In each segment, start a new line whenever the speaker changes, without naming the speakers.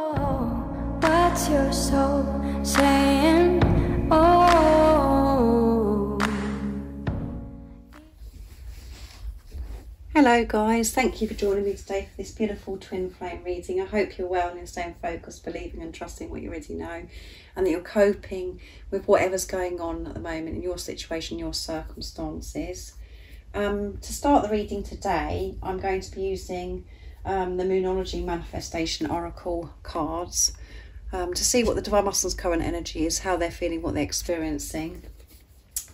What's your soul saying? Oh.
Hello guys, thank you for joining me today for this beautiful twin flame reading. I hope you're well and you're staying focused, believing and trusting what you already know, and that you're coping with whatever's going on at the moment in your situation, your circumstances. To start the reading today, I'm going to be using the Moonology Manifestation Oracle cards to see what the Divine Masculine's current energy is, how they're feeling, what they're experiencing.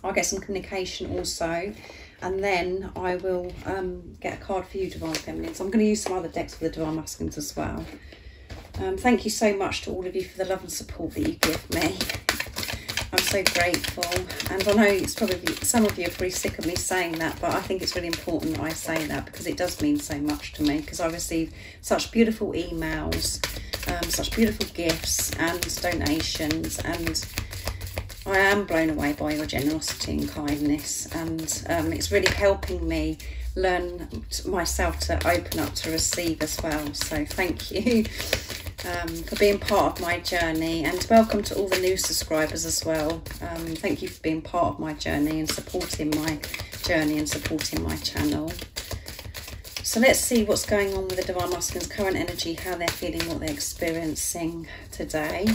I'll get some communication also, and then I will get a card for you, Divine Feminines. I'm going to use some other decks for the Divine Masculines as well. Thank you so much to all of you for the love and support that you give me. I'm so grateful, and I know it's probably, some of you are pretty sick of me saying that, but I think it's really important that I say that because it does mean so much to me, because I receive such beautiful emails, such beautiful gifts and donations, and I am blown away by your generosity and kindness, and it's really helping me learn myself to open up to receive as well. So thank you for being part of my journey, and welcome to all the new subscribers as well. Thank you for being part of my journey and supporting my journey and supporting my channel. So let's see what's going on with the Divine Masculine's current energy, how they're feeling, what they're experiencing today.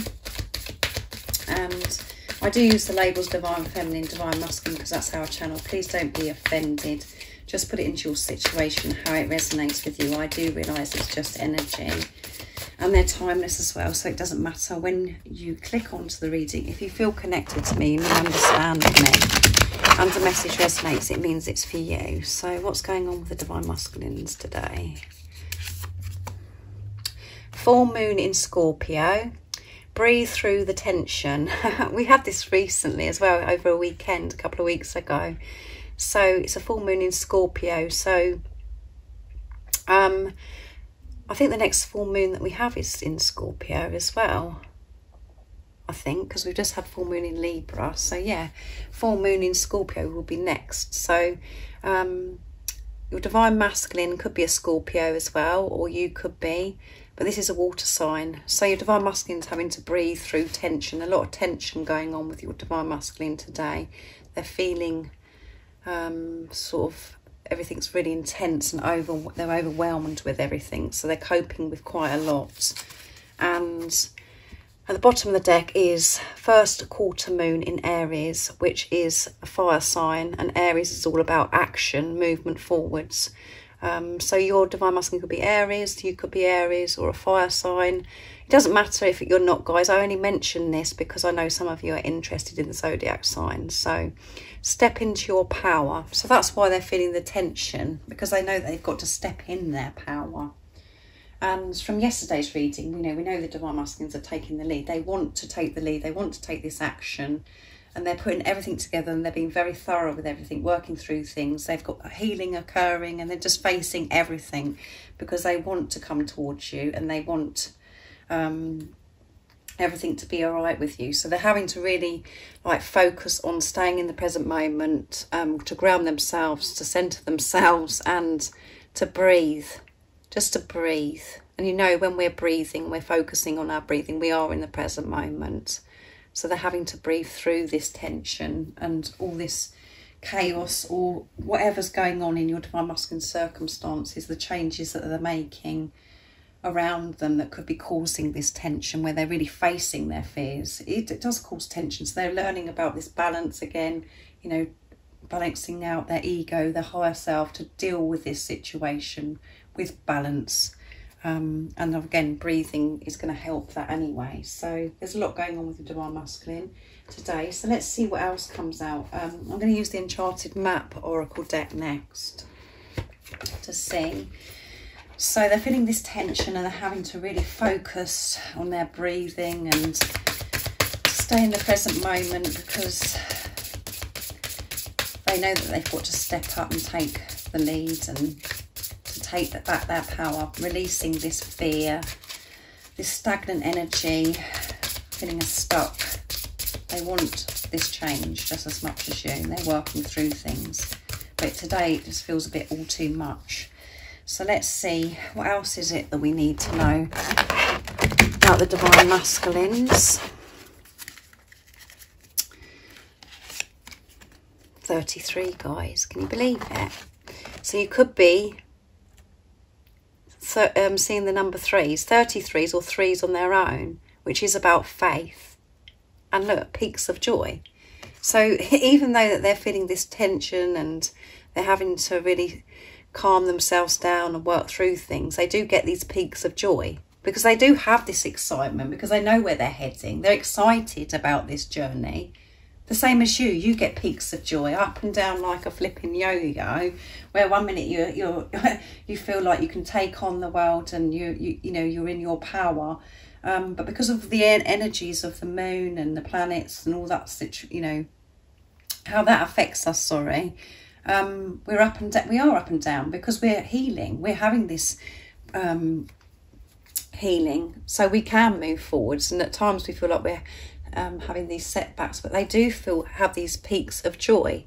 And I do use the labels Divine Feminine, Divine Masculine because that's our channel. Please don't be offended. Just put it into your situation, how it resonates with you. I do realise it's just energy. And they're timeless as well, so it doesn't matter when you click onto the reading. If you feel connected to me and you understand me and the message resonates, it means it's for you. So what's going on with the Divine Masculines today? Full moon in Scorpio. Breathe through the tension. We had this recently as well, over a weekend, a couple of weeks ago. So it's a full moon in Scorpio. So I think the next full moon that we have is in Scorpio as well, I think, because we've just had full moon in Libra. So yeah, full moon in Scorpio will be next. So your Divine Masculine could be a Scorpio as well, or you could be, but this is a water sign. So your Divine Masculine's having to breathe through tension, a lot of tension going on with your Divine Masculine today. They're feeling sort of everything's really intense and they're overwhelmed with everything, so they're coping with quite a lot. And at the bottom of the deck is first quarter moon in Aries, which is a fire sign, and Aries is all about action, movement forwards. So your Divine Masculine could be Aries, you could be Aries, or a fire sign. It doesn't matter if you're not, guys. I only mention this because I know some of you are interested in the zodiac signs. So step into your power. So that's why they're feeling the tension, because they know they've got to step in their power. And from yesterday's reading, we know the Divine Masculines are taking the lead. They want to take the lead. They want to take this action. And they're putting everything together, and they're being very thorough with everything, working through things. They've got healing occurring, and they're just facing everything because they want to come towards you, and they want everything to be all right with you. So they're having to really focus on staying in the present moment, to ground themselves, to centre themselves, and to breathe, just to breathe. And when we're breathing, we're focusing on our breathing, we are in the present moment. So they're having to breathe through this tension and all this chaos, or whatever's going on in your Divine Masculine circumstances, the changes that they're making around them that could be causing this tension, where they're really facing their fears. It does cause tension. So they're learning about this balance again, balancing out their ego, their higher self, to deal with this situation with balance. And again, breathing is going to help that anyway. So there's a lot going on with the Divine Masculine today. So let's see what else comes out. I'm going to use the Enchanted Map Oracle deck next to see. So they're feeling this tension, and they're having to really focus on their breathing and stay in the present moment, because they know that they've got to step up and take the lead and take back their power, releasing this fear, this stagnant energy, feeling stuck. They want this change just as much as you. They're working through things, but today it just feels a bit all too much. So let's see, what else is it that we need to know? about the Divine Masculines. 33, guys. Can you believe it? So you could be seeing the number 3s, 33s or 3s on their own, which is about faith. And look, peaks of joy. So even though that they're feeling this tension and they're having to really calm themselves down and work through things, they do get these peaks of joy because they do have this excitement, because they know where they're heading. They're excited about this journey. The same as you get peaks of joy up and down like a flipping yo-yo, where one minute you feel like you can take on the world and you know you're in your power, but because of the energies of the moon and the planets and all that, you know how that affects us. Sorry, we're up and down. We are up and down because we're healing. We're having this healing, so we can move forwards. And at times we feel like we're having these setbacks, but they do have these peaks of joy.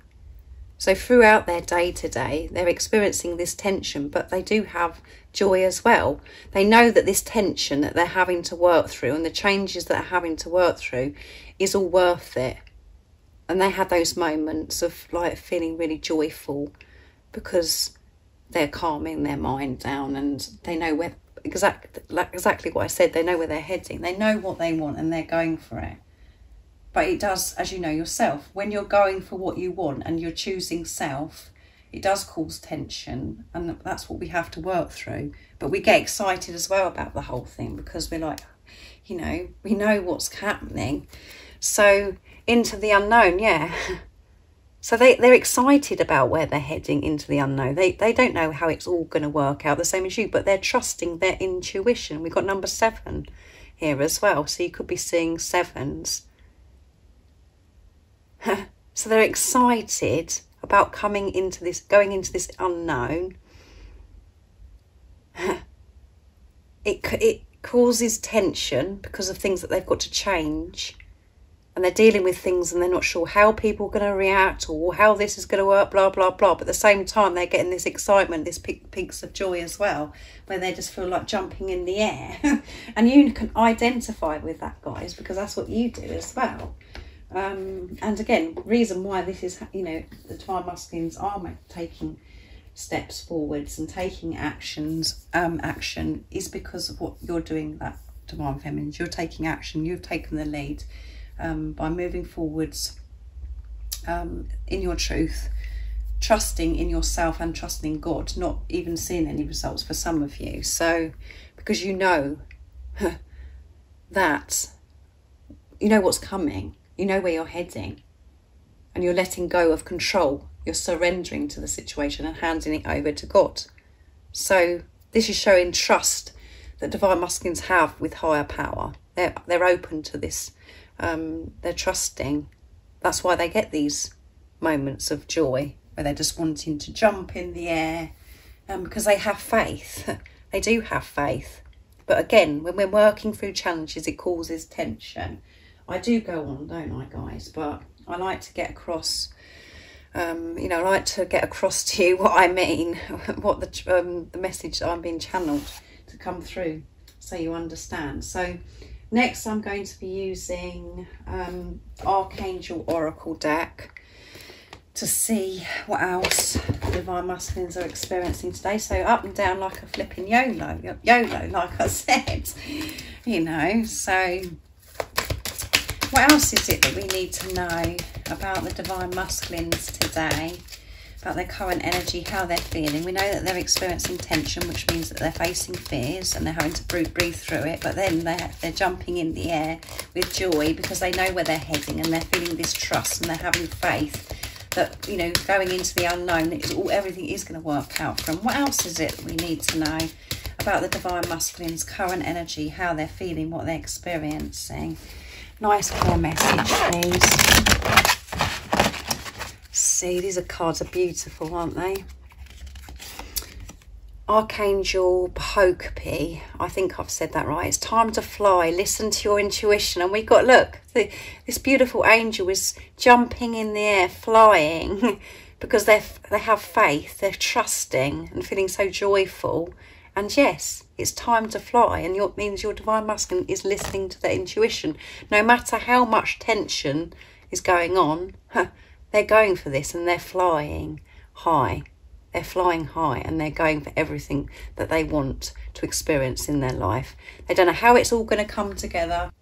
So throughout their day to day, they're experiencing this tension, but they do have joy as well. They know that this tension that they're having to work through and the changes that they're having to work through is all worth it. And they have those moments of like feeling really joyful because they're calming their mind down and they know where exactly what I said. They know where they're heading. They know what they want and they're going for it. But it does, as you know yourself, when you're going for what you want and you're choosing self, it does cause tension, and that's what we have to work through. But we get excited as well about the whole thing because we're like, you know, we know what's happening. So into the unknown, yeah. So they're excited about where they're heading into the unknown. They don't know how it's all going to work out, the same as you, but they're trusting their intuition. We've got number 7 here as well. So you could be seeing 7s. So they're excited about going into this unknown. It causes tension because of things that they've got to change. And they're dealing with things and they're not sure how people are going to react or how this is going to work, blah, blah, blah. But at the same time, they're getting this excitement, this peaks of joy as well, where they just feel like jumping in the air. And you can identify with that, guys, because that's what you do as well. And again, reason why this is, you know, the Divine Masculines are taking steps forwards and taking action is because of what you're doing, that Divine Feminines. You're taking action. You've taken the lead. By moving forwards in your truth, trusting in yourself and trusting in God, not even seeing any results for some of you. So, because you know that, you know what's coming, you know where you're heading, and you're letting go of control. You're surrendering to the situation and handing it over to God. So this is showing trust that Divine Masculines have with higher power. They're open to this. They're trusting. That's why they get these moments of joy where they're just wanting to jump in the air, because they have faith. They do have faith. But again, when we're working through challenges, it causes tension. I do go on, don't I, guys? But I like to get across, you know, I like to get across to you what I mean, what the message that I'm being channeled to come through, so you understand. So next, I'm going to be using Archangel Oracle deck to see what else Divine Masculines are experiencing today. So up and down like a flipping YOLO, like I said, you know. So what else is it that we need to know about the Divine Masculines today? About their current energy, how they're feeling. We know that they're experiencing tension, which means that they're facing fears and they're having to breathe through it. But then they're jumping in the air with joy because they know where they're heading and they're feeling this trust and they're having faith that, you know, going into the unknown, everything is going to work out for them. What else is it that we need to know about the Divine Masculines' current energy, how they're feeling, what they're experiencing? Nice clear message, please. See, these cards are beautiful, aren't they? Archangel Pokepi, I think I've said that right. It's time to fly. Listen to your intuition. And we got, look, this beautiful angel is jumping in the air, flying, because they have faith. They're trusting and feeling so joyful. And yes, it's time to fly, and it means your divine masculine is listening to their intuition. No matter how much tension is going on, they're going for this, and they're flying high. They're flying high, and they're going for everything that they want to experience in their life. They don't know how it's all going to come together.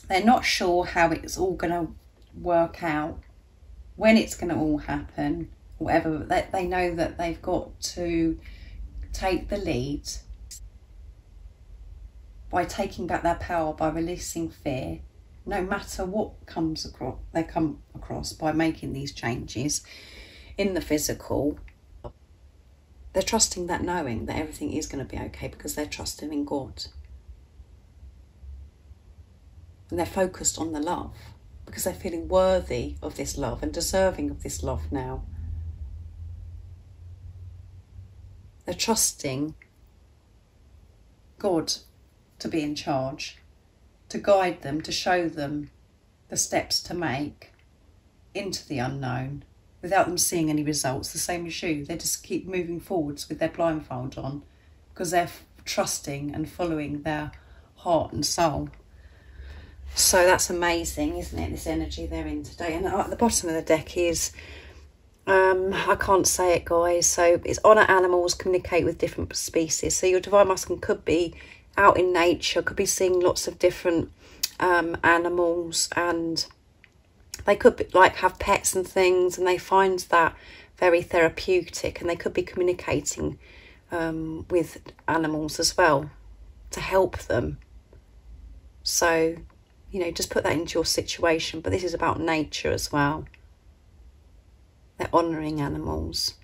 They're not sure how it's all going to work out, when it's going to all happen, whatever. They know that they've got to take the lead by taking back their power, by releasing fear, no matter what comes across, they come across, by making these changes in the physical. They're trusting that, knowing that everything is going to be okay, because they're trusting in God. And they're focused on the love, because they're feeling worthy of this love and deserving of this love now. They're trusting God to be in charge, to guide them, to show them the steps to make into the unknown without them seeing any results. The same as you. They just keep moving forwards with their blindfold on, because they're trusting and following their heart and soul. So that's amazing, isn't it, this energy they're in today? And at the bottom of the deck is, I can't say it, guys, so it's honour animals, communicate with different species. So your divine masculine could be out in nature, could be seeing lots of different animals, and they could be, like, have pets and things, and they find that very therapeutic, and they could be communicating with animals as well to help them. So, you know, just put that into your situation. But this is about nature as well. They're honouring animals.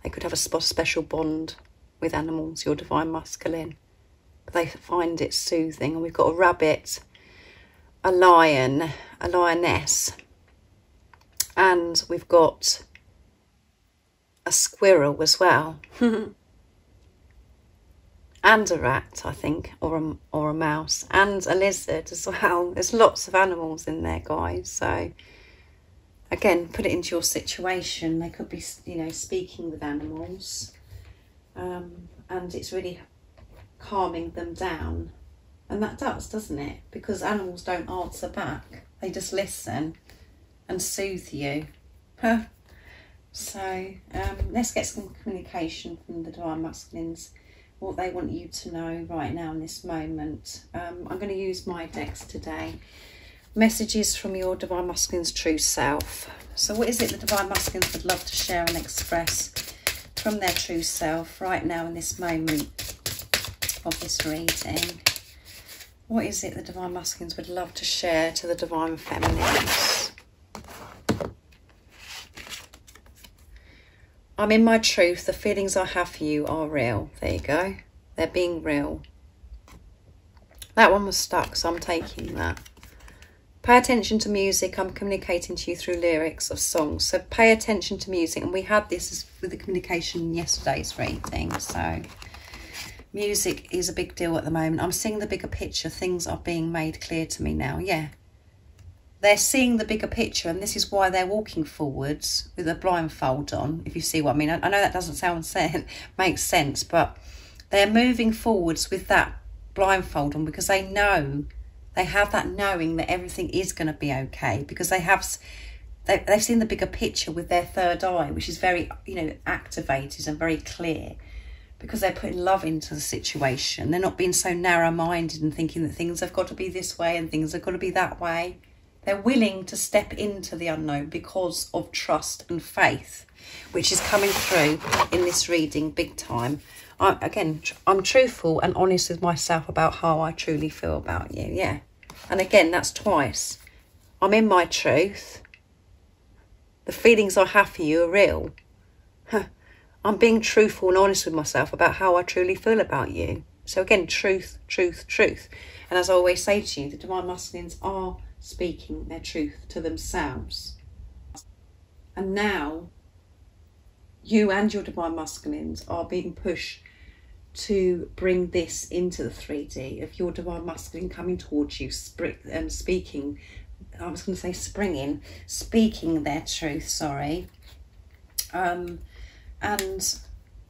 They could have a special bond with animals, your divine masculine. But they find it soothing. And we've got a rabbit, a lion, a lioness. And we've got a squirrel as well. And a rat, I think, or a mouse, and a lizard as well. There's lots of animals in there, guys. So again, put it into your situation. They could be, you know, speaking with animals, and it's really calming them down. And that does, doesn't it? Because animals don't answer back. They just listen and soothe you. So let's get some communication from the divine masculines, what they want you to know right now in this moment. I'm going to use my decks today. Messages from your divine masculine's true self. So what is it the divine masculines would love to share and express from their true self right now in this moment of this reading? What is it the divine masculines would love to share to the divine feminines? I'm in my truth. The feelings I have for you are real. There you go. They're being real. That one was stuck, so I'm taking that. Pay attention to music. I'm communicating to you through lyrics of songs. So pay attention to music. And we had this with the communication in yesterday's reading. So music is a big deal at the moment. I'm seeing the bigger picture. Things are being made clear to me now. Yeah. They're seeing the bigger picture, and this is why they're walking forwards with a blindfold on, if you see what I mean. I know that doesn't make sense, but they're moving forwards with that blindfold on because they know, they have that knowing that everything is going to be okay, because they've seen the bigger picture with their third eye, which is very, you know, activated and very clear, because they're putting love into the situation. They're not being so narrow-minded and thinking that things have got to be this way and things have got to be that way. They're willing to step into the unknown because of trust and faith, which is coming through in this reading big time. I'm truthful and honest with myself about how I truly feel about you. Yeah. And again, that's twice. I'm in my truth. The feelings I have for you are real. I'm being truthful and honest with myself about how I truly feel about you. So again, truth, truth, truth. And as I always say to you, the divine masculines are speaking their truth to themselves. And now you and your divine masculines are being pushed to bring this into the 3D of your divine masculine coming towards you, speaking, I was going to say speaking their truth, sorry. And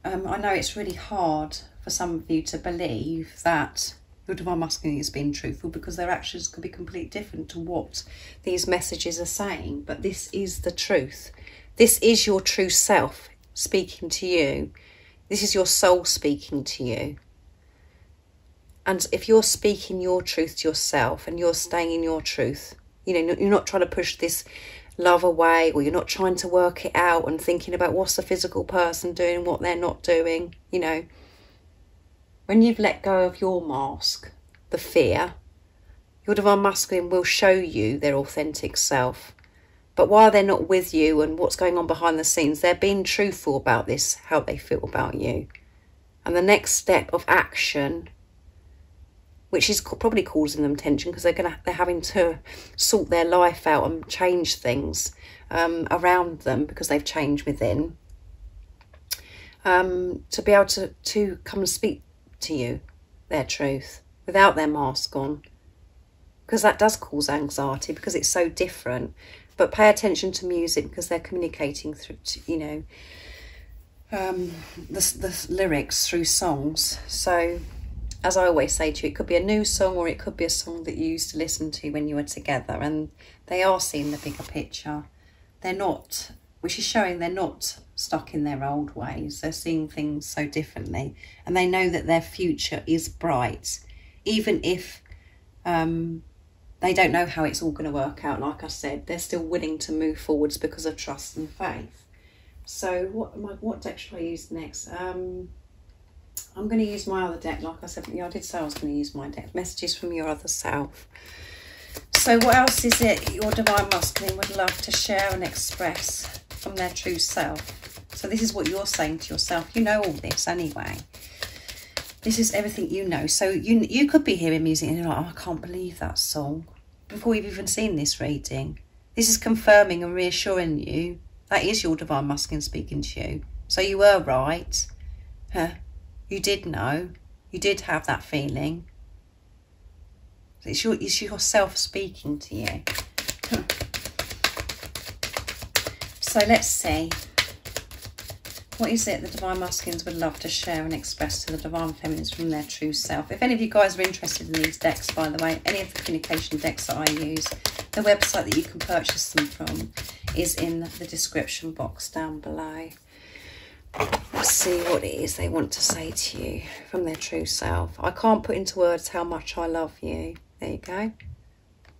I know it's really hard for some of you to believe that your divine masculine is being truthful, because their actions could be completely different to what these messages are saying. But this is the truth. This is your true self speaking to you. This is your soul speaking to you. And if you're speaking your truth to yourself and you're staying in your truth, you know, you're not trying to push this love away, or you're not trying to work it out and thinking about what's the physical person doing, what they're not doing, you know. When you've let go of your mask, the fear, your divine masculine will show you their authentic self. But while they're not with you and what's going on behind the scenes, they're being truthful about this, how they feel about you. And the next step of action, which is probably causing them tension, because they're having to sort their life out and change things around them, because they've changed within, to be able to come and speak to you their truth without their mask on, because that does cause anxiety because it's so different. But pay attention to music, because they're communicating through, you know, the lyrics through songs. So as I always say to you, it could be a new song, or it could be a song that you used to listen to when you were together, and they are seeing the bigger picture. They're not, which is showing they're not stuck in their old ways. They're seeing things so differently, and they know that their future is bright, even if they don't know how it's all going to work out. Like I said, they're still willing to move forwards because of trust and faith. So what deck should I use next? I'm going to use my other deck. Like I said, I did say I was going to use my deck. Messages from your other self. So what else is it your divine masculine would love to share and express from their true self? So this is what you're saying to yourself. You know all this anyway. This is everything you know. So you could be hearing music and you're like, oh, I can't believe that song, before you've even seen this reading. This is confirming and reassuring you that is your divine masculine speaking to you. So you were right. You did know. You did have that feeling. It's yourself speaking to you. So let's see. What is it the divine masculines would love to share and express to the divine feminines from their true self? If any of you guys are interested in these decks, by the way, any of the communication decks that I use, the website that you can purchase them from is in the description box down below. Let's see what it is they want to say to you from their true self. I can't put into words how much I love you. There you go.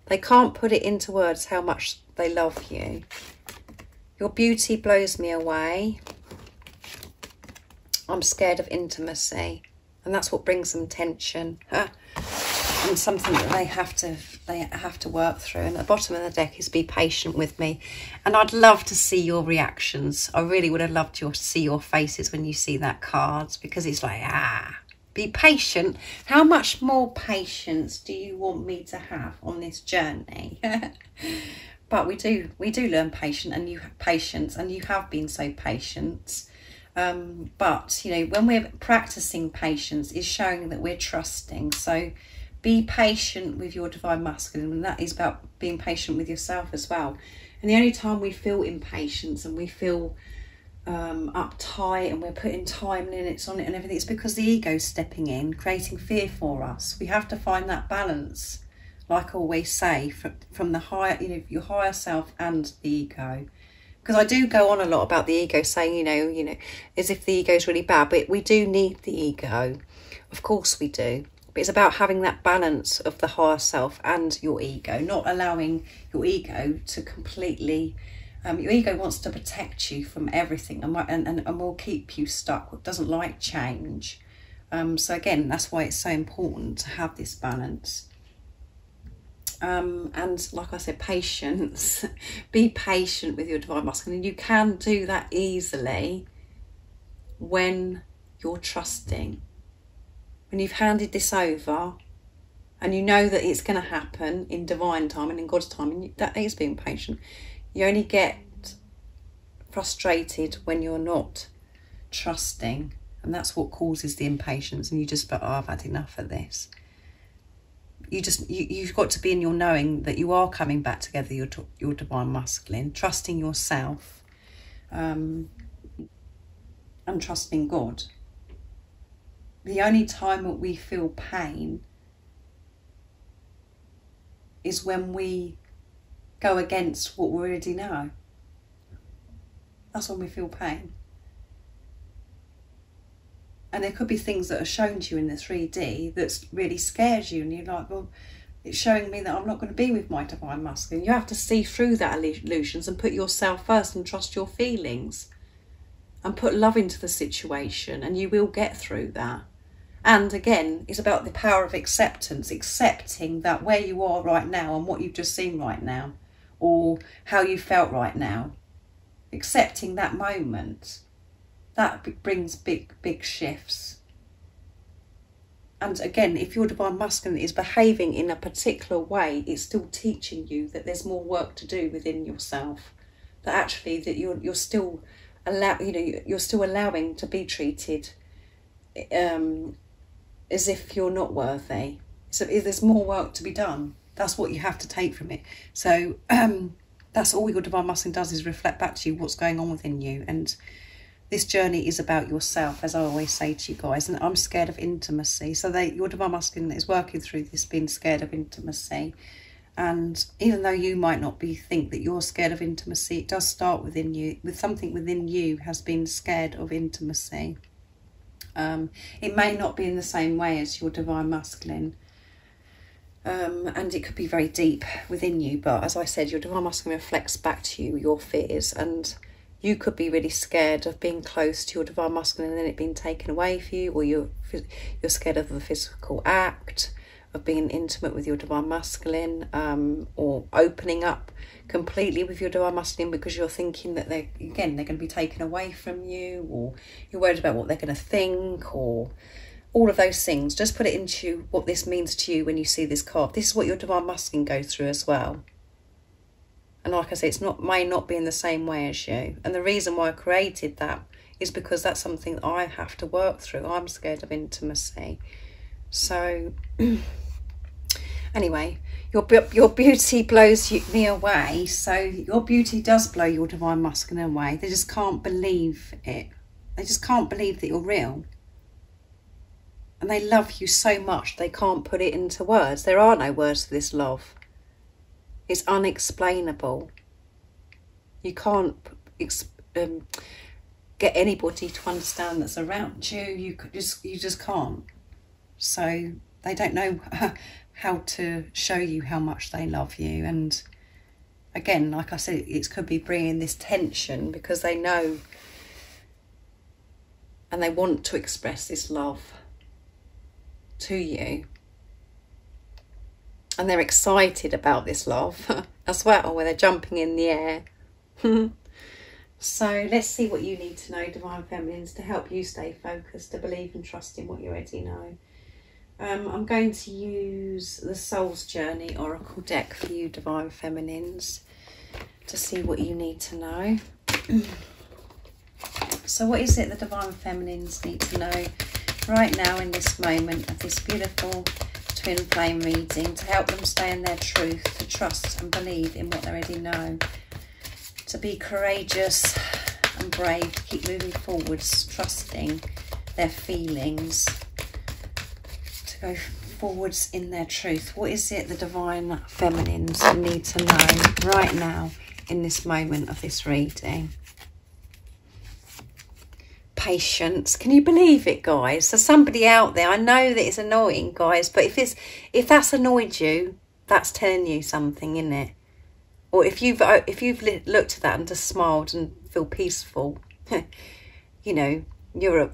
They can't put it into words how much they love you. Your beauty blows me away. I'm scared of intimacy, and that's what brings them tension, and something that they have to work through. And at the bottom of the deck is be patient with me, and I'd love to see your reactions. I really would have loved to see your faces when you see that card, because it's like, be patient. How much more patience do you want me to have on this journey? But we do learn patience, and you have been so patient. But, you know, when we're practicing patience, is showing that we're trusting. So be patient with your divine masculine, and that is about being patient with yourself as well. And the only time we feel impatience and we feel uptight and we're putting time limits on it and everything, it's because the ego's stepping in, creating fear for us. We have to find that balance, like I always say, from the higher, you know, your higher self and the ego. Because I do go on a lot about the ego, saying, you know, as if the ego is really bad, but we do need the ego. Of course we do. But it's about having that balance of the higher self and your ego, not allowing your ego to completely... your ego wants to protect you from everything and will keep you stuck. It doesn't like change. So again, that's why it's so important to have this balance. And like I said, patience. Be patient with your divine masculine. You can do that easily when you're trusting. When you've handed this over and you know that it's going to happen in divine time and in God's time, and that is being patient. You only get frustrated when you're not trusting, and that's what causes the impatience, and you just feel, oh, I've had enough of this. You've got to be in your knowing that you are coming back together, your divine masculine, trusting yourself. and trusting God. The only time that we feel pain is when we go against what we already know. That's when we feel pain. And there could be things that are shown to you in the 3D that really scares you, and you're like, well, it's showing me that I'm not going to be with my divine masculine. You have to see through that illusions and put yourself first and trust your feelings and put love into the situation, and you will get through that. And again, it's about the power of acceptance, accepting that where you are right now and what you've just seen right now, or how you felt right now, accepting that moment. That brings big shifts. And again, if your divine masculine is behaving in a particular way, it's still teaching you that there's more work to do within yourself. That actually, that you're still you're still allowing to be treated as if you're not worthy. So there's more work to be done. That's what you have to take from it. So that's all your divine masculine does, is reflect back to you what's going on within you. And this journey is about yourself, as I always say to you guys. And I'm scared of intimacy. So your divine masculine is working through this, being scared of intimacy. And even though you might not think that you're scared of intimacy, it does start within you, with something within you has been scared of intimacy. It may not be in the same way as your divine masculine, and it could be very deep within you, but as I said, your divine masculine reflects back to you your fears, and you could be really scared of being close to your divine masculine and then it being taken away from you, or you're scared of the physical act of being intimate with your divine masculine, or opening up completely with your divine masculine because you're thinking that they're going to be taken away from you, or you're worried about what they're going to think, or all of those things. Just put it into what this means to you when you see this card. This is what your divine masculine goes through as well. And like I say, may not be in the same way as you. And the reason why I created that is because that's something that I have to work through. I'm scared of intimacy. So anyway, your beauty blows me away. So your beauty does blow your divine masculine away. They just can't believe it. They just can't believe that you're real. And they love you so much they can't put it into words. There are no words for this love. It's unexplainable. You can't get anybody to understand that's around you. You just can't. So they don't know how to show you how much they love you. And again, like I said, it could be bringing this tension because they know and they want to express this love to you. And they're excited about this love as well, where they're jumping in the air. So let's see what you need to know, Divine Feminines, to help you stay focused, to believe and trust in what you already know. I'm going to use the Soul's Journey Oracle deck for you, Divine Feminines, to see what you need to know. So what is it the Divine Feminines need to know right now in this moment of this beautiful twin flame reading to help them stay in their truth, to trust and believe in what they already know, to be courageous and brave, to keep moving forwards, trusting their feelings, to go forwards in their truth. What is it the Divine Feminines need to know right now in this moment of this reading? Patience. Can you believe it, guys? So somebody out there, I know that it's annoying, guys, but if that's annoyed you, that's telling you something, isn't it? Or if you've looked at that and just smiled and feel peaceful, you know, you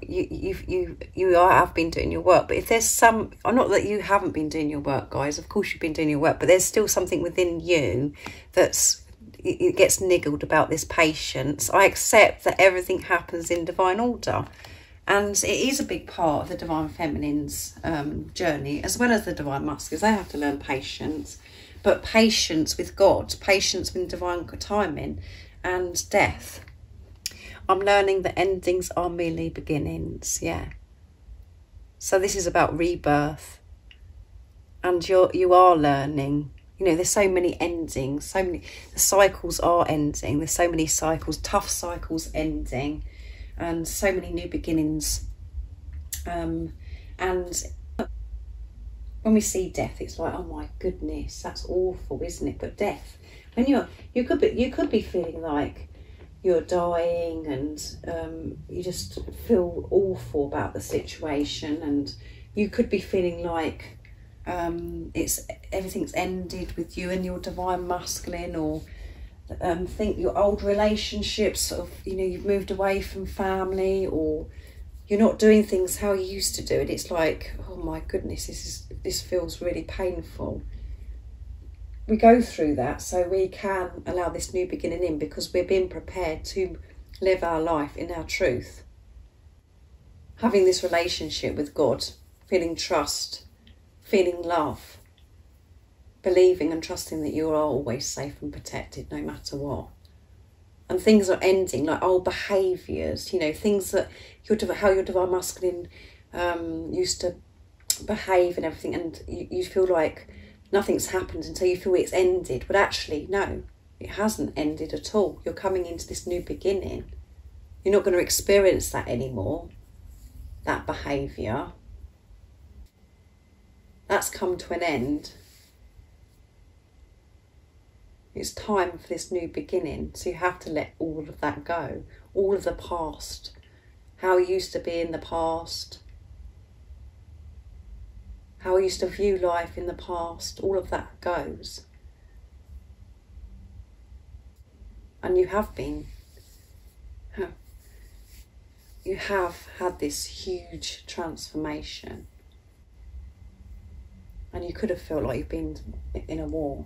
have been doing your work. But if there's some, I'm not that you haven't been doing your work, guys. Of course you've been doing your work, but there's still something within you it gets niggled about this patience. I accept that everything happens in divine order, and it is a big part of the Divine Feminine's journey, as well as the Divine Masculines. They have to learn patience, but patience with God, patience with divine timing, and death. I'm learning that endings are merely beginnings. Yeah. So this is about rebirth, and you are learning. You know, there's so many endings, the cycles are ending. There's so many cycles, tough cycles ending. and so many new beginnings. And when we see death, it's like, oh my goodness, that's awful, isn't it? But death, when you could be feeling like you're dying, and you just feel awful about the situation, and you could be feeling like everything's ended with you and your divine masculine, or think your old relationships sort of, you've moved away from family, or you're not doing things how you used to do it. It's like, oh my goodness, this feels really painful. We go through that so we can allow this new beginning in, because we're being prepared to live our life in our truth. Having this relationship with God, feeling trust, feeling love, believing and trusting that you are always safe and protected no matter what. And things are ending, like old behaviours, things that how your divine masculine used to behave and everything, and you feel like nothing's happened until you feel it's ended. But actually, no, it hasn't ended at all. You're coming into this new beginning. You're not going to experience that anymore, that behaviour. That's come to an end. It's time for this new beginning. So you have to let all of that go. All of the past. How you used to be in the past. How I used to view life in the past. All of that goes. And you have been. You have had this huge transformation. And you could have felt like you've been in a war.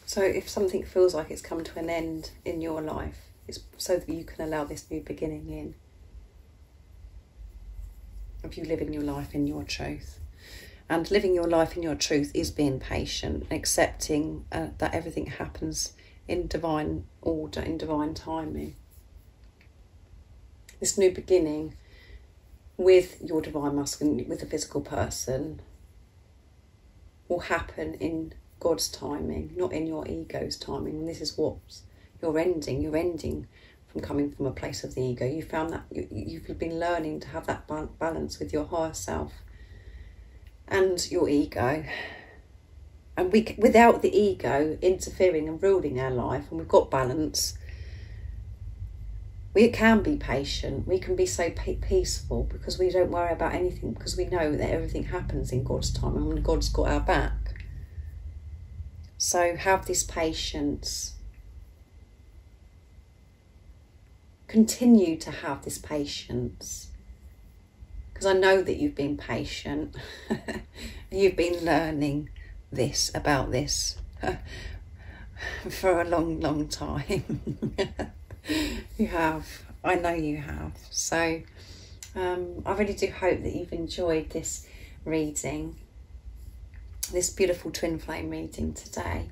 So if something feels like it's come to an end in your life, it's so that you can allow this new beginning in. Of you living your life in your truth. And living your life in your truth is being patient, accepting that everything happens in divine order, in divine timing. This new beginning with your divine masculine, with the physical person, will happen in God's timing, not in your ego's timing. And this is what you're ending. You're ending from coming from a place of the ego. You found that you've been learning to have that balance with your higher self and your ego. And without the ego interfering and ruling our life, and we've got balance, we can be patient. We can be so peaceful because we don't worry about anything, because we know that everything happens in God's time and God's got our back. So have this patience. Continue to have this patience, because I know that you've been patient. You've been learning about this for a long, long time. You have. I know you have. So I really do hope that you've enjoyed this reading, this beautiful twin flame reading today.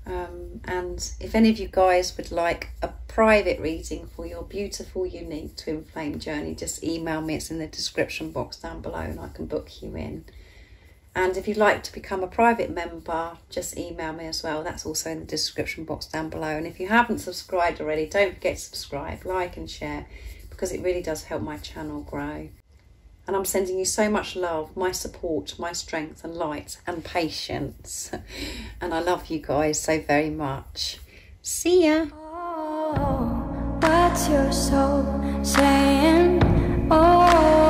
And if any of you guys would like a private reading for your beautiful, unique twin flame journey, just email me. It's in the description box down below and I can book you in. And if you'd like to become a private member, just email me as well. That's also in the description box down below. And if you haven't subscribed already, don't forget to subscribe, like and share, because it really does help my channel grow. And I'm sending you so much love, my support, my strength and light and patience. And I love you guys so very much. See ya.
Oh, what's your soul saying? Oh.